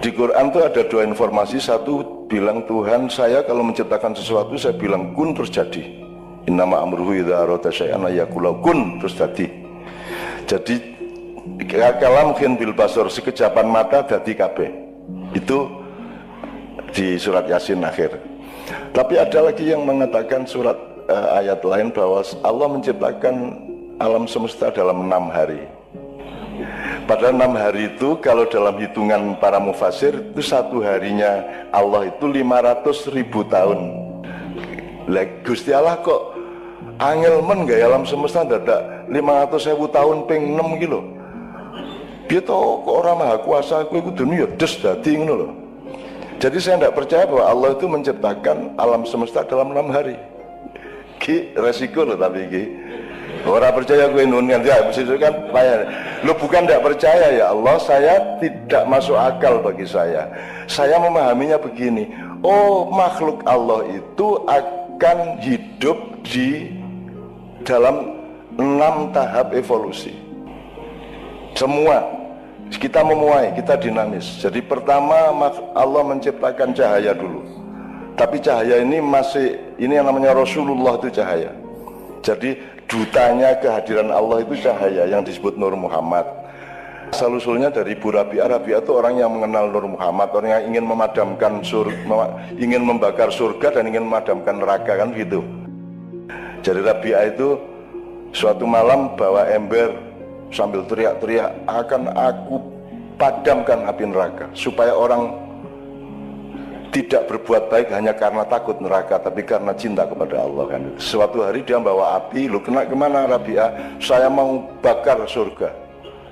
Di Quran tuh ada dua informasi. Satu bilang Tuhan saya kalau menciptakan sesuatu saya bilang kun terus jadi. Innama amruhu idza arada syai'an ayaqula kun terus jadi. Jadi kalam bil basar sekejapan mata dadi kabeh. Itu di surat Yasin akhir. Tapi ada lagi yang mengatakan surat ayat lain bahwa Allah menciptakan alam semesta dalam 6 hari. Padahal 6 hari itu kalau dalam hitungan para mufasir itu satu harinya Allah itu 500.000 tahun. Gusti Allah kok angel men gak alam semesta dadak 500.000 tahun ping 6 gitu. Dia tahu kok orang maha kuasa aku ikut dunia des dadi ngono loh. Jadi saya tidak percaya bahwa Allah itu menciptakan alam semesta dalam 6 hari. Ki resiko loh tapi ki. Orang percaya gue nungan ya mesti kan payah. Lu bukan tidak percaya ya Allah, saya tidak masuk akal bagi saya. Saya memahaminya begini. Oh, makhluk Allah itu akan hidup di dalam 6 tahap evolusi. Semua kita memuai, kita dinamis. Jadi pertama Allah menciptakan cahaya dulu. Tapi cahaya ini ini yang namanya Rasulullah itu cahaya. Jadi dutanya kehadiran Allah itu cahaya yang disebut Nur Muhammad. Asal-usulnya dari Ibu Rabi'ah. Rabi'ah itu orang yang mengenal Nur Muhammad, orang yang ingin memadamkan ingin membakar surga dan ingin memadamkan neraka kan gitu. Jadi Rabi'ah itu suatu malam bawa ember sambil teriak-teriak, akan aku padamkan api neraka supaya orang tidak berbuat baik hanya karena takut neraka, tapi karena cinta kepada Allah kan. Suatu hari dia bawa api, lu kena kemana Rabi'ah? Saya mau bakar surga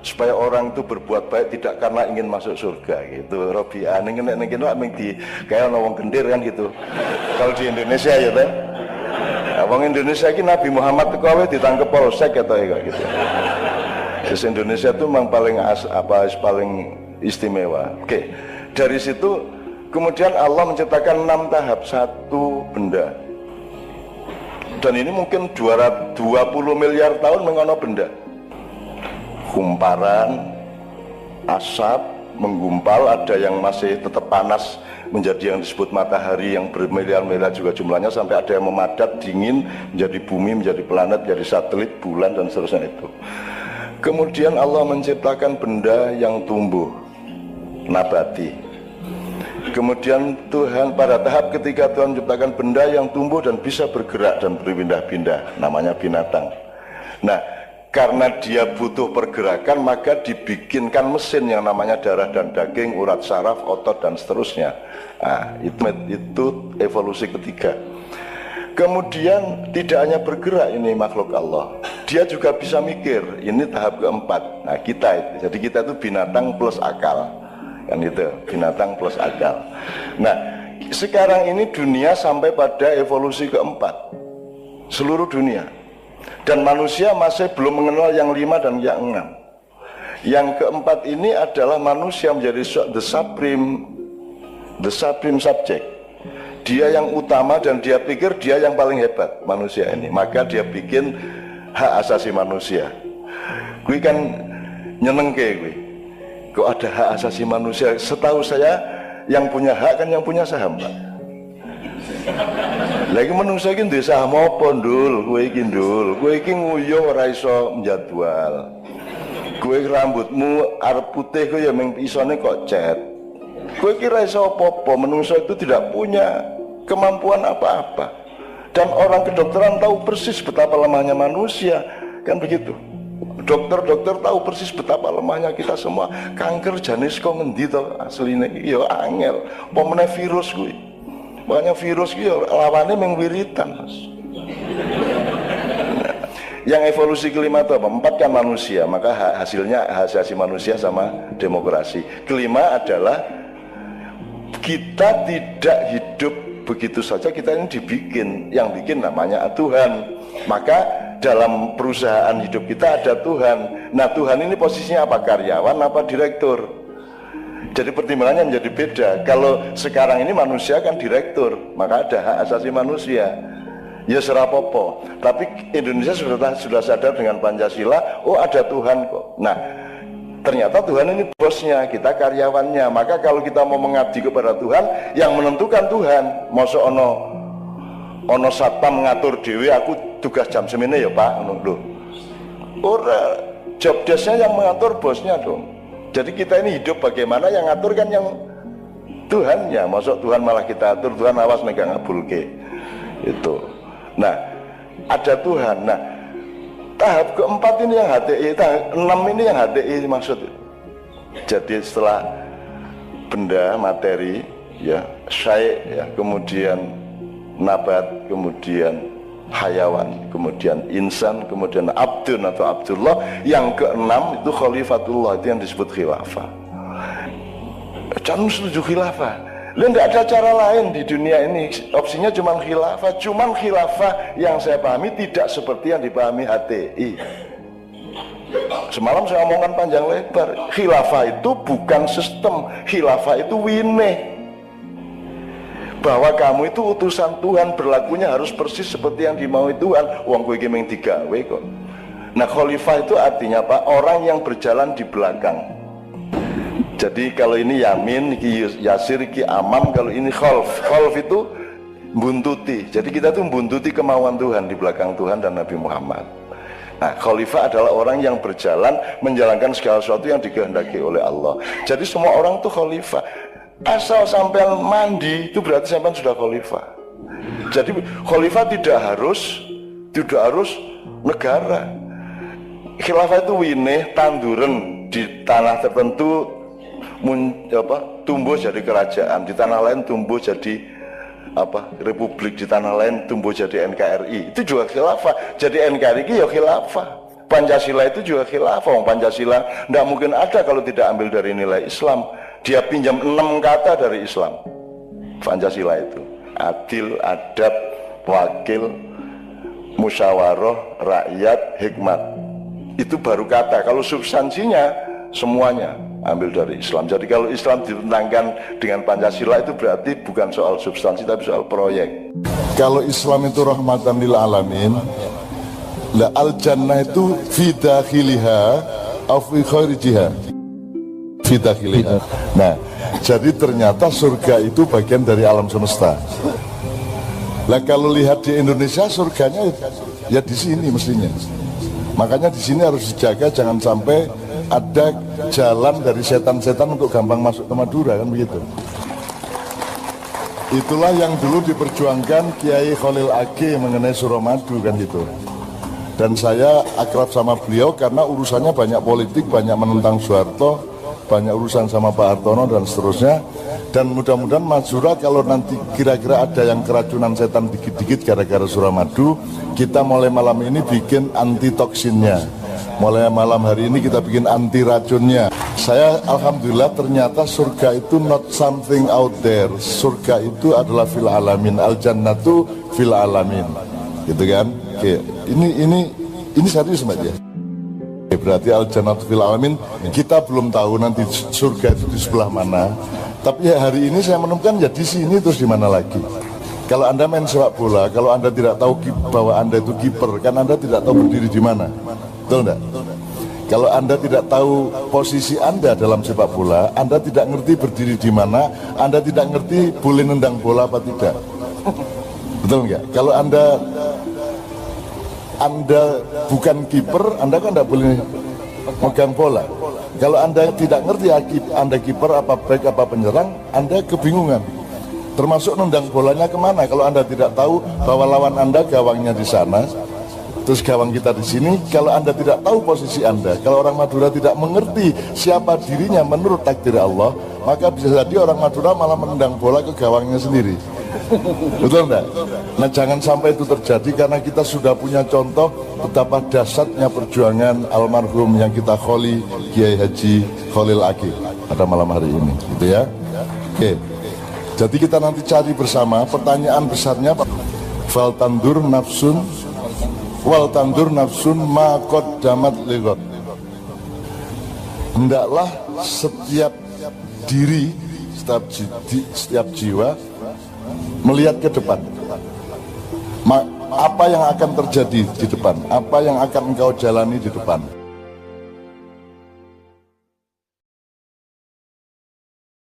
supaya orang itu berbuat baik tidak karena ingin masuk surga gitu. Rabi'ah ning di kayak wong gendir kan gitu. Kalau di Indonesia ya teh. Wong Indonesia ini Nabi Muhammad teko ditangkep polsek atau gitu. Terus Indonesia itu memang paling paling istimewa. Oke. Dari situ kemudian Allah menciptakan 6 tahap satu benda. Dan ini mungkin 220 miliar tahun mengono benda. Kumparan, asap, menggumpal, ada yang masih tetap panas menjadi yang disebut matahari yang bermiliar-miliar juga jumlahnya, sampai ada yang memadat, dingin, menjadi bumi, menjadi planet, menjadi satelit, bulan dan seterusnya itu. Kemudian Allah menciptakan benda yang tumbuh, nabati. Kemudian Tuhan pada tahap ketiga Tuhan menciptakan benda yang tumbuh dan bisa bergerak dan berpindah-pindah, namanya binatang. Nah, karena dia butuh pergerakan maka dibikinkan mesin yang namanya darah dan daging, urat saraf, otot dan seterusnya. Nah, itu evolusi ketiga. Kemudian tidak hanya bergerak ini makhluk Allah, dia juga bisa mikir. Ini tahap keempat. Nah, jadi kita itu binatang plus akal. Kan itu binatang plus akal. Nah, sekarang ini dunia sampai pada evolusi keempat, seluruh dunia, dan manusia masih belum mengenal yang 5 dan yang 6. Yang keempat ini adalah manusia menjadi the supreme subject. Dia yang utama dan dia pikir dia yang paling hebat, manusia ini. Maka dia bikin hak asasi manusia. Gue kan nyenengke gue. Kok ada hak asasi manusia? Setahu saya yang punya hak kan yang punya saham, Pak. Lagi manusia iki duwe saham apa ndul? Kowe iki ndul. Kowe iki nguyuh ora iso njadwal. Kowe rambutmu arep putih kowe ya mung isone kok cet. Kowe iki ora iso apa-apa. Manusia itu tidak punya kemampuan apa-apa. Dan orang kedokteran tahu persis betapa lemahnya manusia, kan begitu. Dokter tahu persis betapa lemahnya kita semua. Kanker jenis kok ngendi to asline ya angel. Apa meneh virus kuwi. Makanya virus kuwi lawane mung wiritan, Mas. Yang evolusi kelima itu apa? 4 kan manusia, maka hasilnya hak asasi manusia sama demokrasi. Kelima adalah kita tidak hidup begitu saja, kita ini dibikin. Yang bikin namanya Tuhan. Maka dalam perusahaan hidup kita ada Tuhan. Nah, Tuhan ini posisinya apa? Karyawan apa direktur? Jadi pertimbangannya menjadi beda. Kalau sekarang ini manusia kan direktur, maka ada hak asasi manusia. Ya serapopo. Tapi Indonesia sudah sadar dengan Pancasila, oh ada Tuhan kok. Nah, ternyata Tuhan ini bosnya, kita karyawannya. Maka kalau kita mau mengabdi kepada Tuhan, yang menentukan Tuhan. Masa ono satpam ngatur dewe, aku tugas jam semene ya Pak, lho. Ora, job desk-nya yang mengatur bosnya dong. Jadi kita ini hidup bagaimana, yang ngatur kan yang Tuhannya. Masuk Tuhan malah kita atur, Tuhan awas nek ngabulke. Itu. Nah, ada Tuhan. Nah, tahap keempat ini yang HTI, tahap 6 ini yang HTI maksud. Jadi setelah benda, materi, ya, syai', ya, kemudian nabat, kemudian hayawan, kemudian insan, kemudian abdun atau abdullah. Yang keenam itu khalifatullah, itu yang disebut khilafah. Jangan setuju khilafah. Lalu tidak ada cara lain di dunia ini, opsinya cuma khilafah. Cuman khilafah yang saya pahami tidak seperti yang dipahami HTI. Semalam saya omongkan panjang lebar. Khilafah itu bukan sistem, khilafah itu winih. Bahwa kamu itu utusan Tuhan, berlakunya harus persis seperti yang dimaui Tuhan. Wong kowe iki mung digawe kok. Nah, khalifah itu artinya apa? Orang yang berjalan di belakang. Jadi kalau ini yamin, iki yasir, iki amam, kalau ini khalf. Khalf itu buntuti. Jadi kita tuh buntuti kemauan Tuhan di belakang Tuhan dan Nabi Muhammad. Nah, khalifah adalah orang yang berjalan menjalankan segala sesuatu yang dikehendaki oleh Allah. Jadi semua orang tuh khalifah. Asal sampean mandi itu berarti sampean sudah khalifah. Jadi khalifah tidak harus negara. Khilafah itu winih, tanduran di tanah tertentu tumbuh jadi kerajaan, di tanah lain tumbuh jadi republik, di tanah lain tumbuh jadi NKRI. Itu juga khilafah. Jadi NKRI ya khilafah. Pancasila itu juga khilafah. Pancasila tidak mungkin ada kalau tidak ambil dari nilai Islam. Dia pinjam 6 kata dari Islam. Pancasila itu adil, adab, wakil, musyawarah, rakyat, hikmat. Itu baru kata. Kalau substansinya semuanya ambil dari Islam. Jadi kalau Islam ditentangkan dengan Pancasila itu berarti bukan soal substansi tapi soal proyek. Kalau Islam itu rahmatan lil alamin, la al jannah itu fi dakhiliha aw fi kharijiha. Fi dakhiliha. Nah, jadi ternyata surga itu bagian dari alam semesta. Lah kalau lihat di Indonesia surganya ya di sini mestinya. Makanya di sini harus dijaga jangan sampai ada jalan dari setan-setan untuk gampang masuk ke Madura, kan begitu. Itulah yang dulu diperjuangkan Kiai Khalil Age mengenai Suramadu, kan gitu. Dan saya akrab sama beliau karena urusannya banyak politik, banyak menentang Soeharto, banyak urusan sama Pak Hartono dan seterusnya. Dan mudah-mudahan Madura kalau nanti kira-kira ada yang keracunan setan dikit-dikit gara-gara Suramadu, kita mulai malam ini bikin anti toksinnya. Mulai malam hari ini kita bikin anti racunnya. Saya alhamdulillah ternyata surga itu not something out there. Surga itu adalah fil alamin, al jannatu fil alamin. Gitu kan? Oke. Ini serius Mbak ya. Berarti al jannatu fil alamin, kita belum tahu nanti surga itu di sebelah mana. Tapi ya hari ini saya menemukan ya di sini, terus di mana lagi. Kalau Anda main sepak bola, kalau Anda tidak tahu bahwa Anda itu kiper, kan Anda tidak tahu berdiri di mana. Betul enggak? Kalau Anda tidak tahu posisi Anda dalam sepak bola, Anda tidak ngerti berdiri di mana, Anda tidak ngerti boleh nendang bola apa tidak. Betul enggak? Kalau Anda bukan kiper, Anda kan tidak boleh megang bola. Kalau Anda tidak ngerti Anda kiper apa back apa penyerang, Anda kebingungan. Termasuk nendang bolanya kemana kalau Anda tidak tahu bahwa lawan Anda gawangnya di sana, terus gawang kita di sini. Kalau Anda tidak tahu posisi Anda, kalau orang Madura tidak mengerti siapa dirinya menurut takdir Allah, maka bisa jadi orang Madura malah menendang bola ke gawangnya sendiri. Betul enggak? Nah, jangan sampai itu terjadi karena kita sudah punya contoh betapa dahsyatnya perjuangan almarhum yang kita kholi Kiai Haji Khalil Age pada malam hari ini, gitu ya. Oke. Jadi kita nanti cari bersama pertanyaan besarnya, fal tandur nafsun wal tandur nafsun ma qaddamat lighad. Hendaklah setiap diri, setiap jiwa melihat ke depan. Apa yang akan terjadi di depan? Apa yang akan engkau jalani di depan?